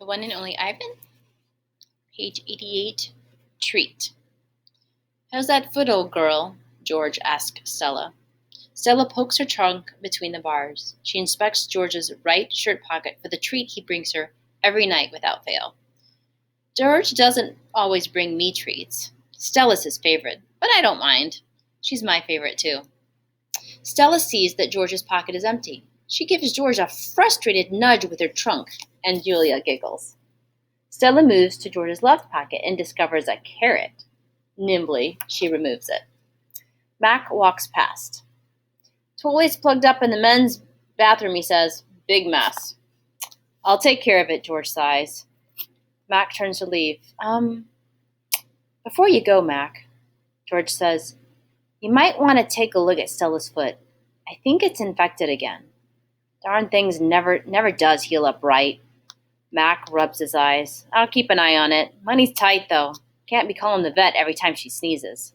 one and only Ivan. Page 88, treat. How's that foot, old girl? George asked Stella. Stella pokes her trunk between the bars. She inspects George's right shirt pocket for the treat he brings her every night without fail. George doesn't always bring me treats. Stella's his favorite, but I don't mind. She's my favorite too. Stella sees that George's pocket is empty. She gives George a frustrated nudge with her trunk, and Julia giggles. Stella moves to George's left pocket and discovers a carrot. Nimbly, she removes it. Mac walks past. Toilet's plugged up in the men's bathroom, he says. Big mess. I'll take care of it, George sighs. Mac turns to leave. Before you go, Mac, George says, you might want to take a look at Stella's foot. I think it's infected again. Darn things never does heal up right. Mac rubs his eyes. I'll keep an eye on it. Money's tight, though. Can't be calling the vet every time she sneezes.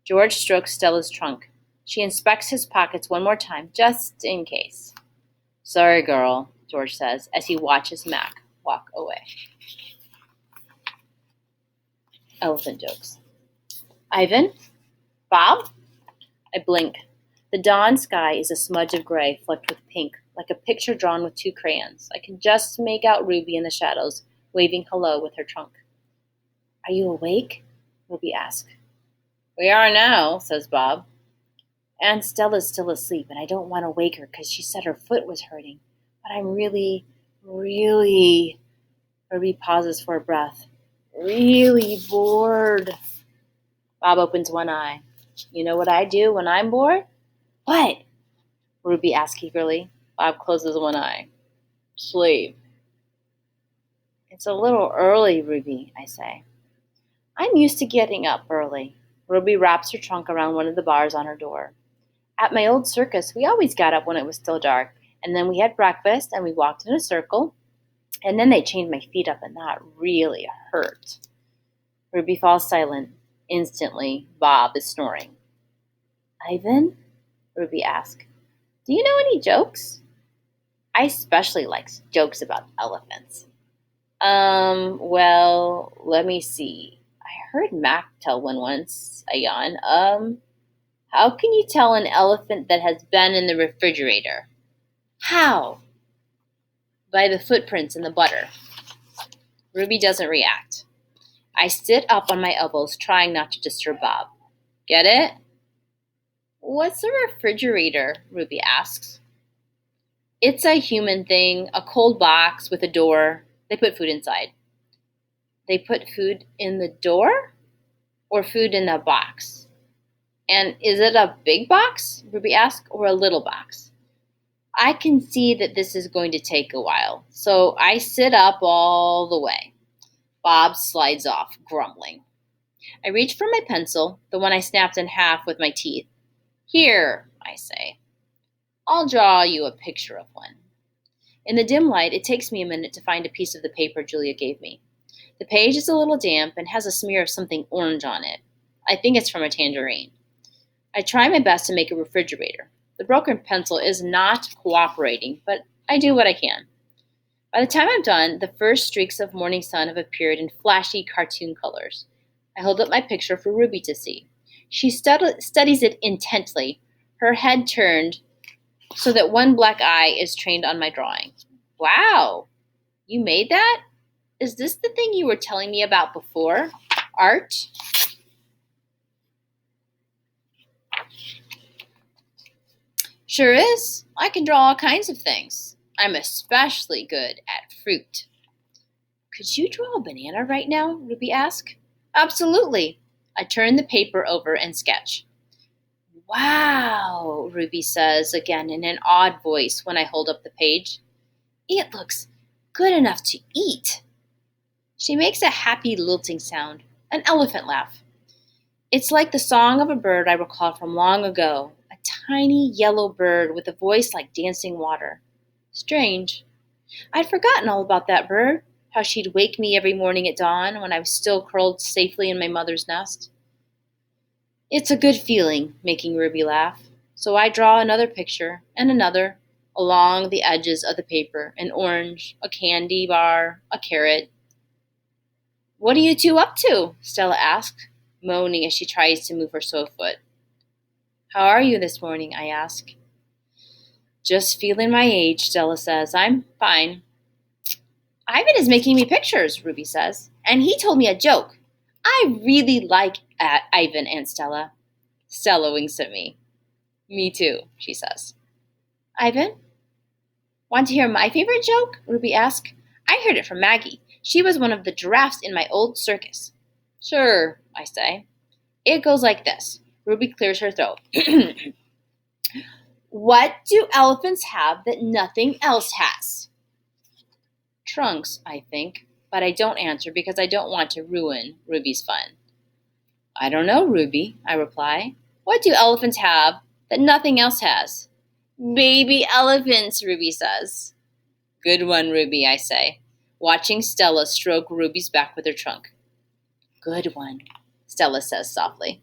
George strokes Stella's trunk. She inspects his pockets one more time, just in case. Sorry, girl, George says, as he watches Mac walk away. Elephant jokes. Ivan? Bob? I blink. The dawn sky is a smudge of gray flecked with pink, like a picture drawn with two crayons. I can just make out Ruby in the shadows, waving hello with her trunk. Are you awake? Ruby asks. We are now, says Bob. Aunt Stella's still asleep, and I don't want to wake her because she said her foot was hurting. But I'm really, Ruby pauses for a breath. Really bored. Bob opens one eye. You know what I do when I'm bored? What? Ruby asks eagerly. Bob closes one eye. Sleep. It's a little early, Ruby, I say. I'm used to getting up early. Ruby wraps her trunk around one of the bars on her door. At my old circus, we always got up when it was still dark, and then we had breakfast, and we walked in a circle, and then they chained my feet up, and that really hurt. Ruby falls silent. Instantly, Bob is snoring. Ivan? Ruby asks. Do you know any jokes? I especially like jokes about elephants. Well, let me see. I heard Mac tell one once. I yawn. How can you tell an elephant that has been in the refrigerator? How? By the footprints in the butter. Ruby doesn't react. I sit up on my elbows, trying not to disturb Bob. Get it? What's a refrigerator? Ruby asks. It's a human thing, a cold box with a door. They put food inside. They put food in the door? Or food in the box? And is it a big box? Ruby asks, or a little box? I can see that this is going to take a while, so I sit up all the way. Bob slides off, grumbling. I reach for my pencil, the one I snapped in half with my teeth. Here, I say. I'll draw you a picture of one. In the dim light, it takes me a minute to find a piece of the paper Julia gave me. The page is a little damp and has a smear of something orange on it. I think it's from a tangerine. I try my best to make a refrigerator. The broken pencil is not cooperating, but I do what I can. By the time I'm done, the first streaks of morning sun have appeared in flashy cartoon colors. I hold up my picture for Ruby to see. She studies it intently, her head turned so that one black eye is trained on my drawing. Wow! You made that? Is this the thing you were telling me about before? Art? Sure is. I can draw all kinds of things. I'm especially good at fruit. Could you draw a banana right now? Ruby asked. Absolutely. I turn the paper over and sketch. Wow, Ruby says again in an odd voice when I hold up the page. It looks good enough to eat. She makes a happy lilting sound, an elephant laugh. It's like the song of a bird I recall from long ago, a tiny yellow bird with a voice like dancing water. Strange. I'd forgotten all about that bird, how she'd wake me every morning at dawn when I was still curled safely in my mother's nest. It's a good feeling, making Ruby laugh. So I draw another picture, and another, along the edges of the paper, an orange, a candy bar, a carrot. What are you two up to? Stella asks, moaning as she tries to move her sore foot. How are you this morning? I ask. Just feeling my age, Stella says. I'm fine. Ivan is making me pictures, Ruby says, and he told me a joke. I really like Ivan and Stella. Stella winks at me. Me too, she says. Ivan, want to hear my favorite joke? Ruby asks. I heard it from Maggie. She was one of the giraffes in my old circus. Sure, I say. It goes like this. Ruby clears her throat. What do elephants have that nothing else has? Trunks, I think, but I don't answer because I don't want to ruin Ruby's fun. I don't know, Ruby, I reply. What do elephants have that nothing else has? Baby elephants, Ruby says. Good one, Ruby, I say, watching Stella stroke Ruby's back with her trunk. Good one, Stella says softly.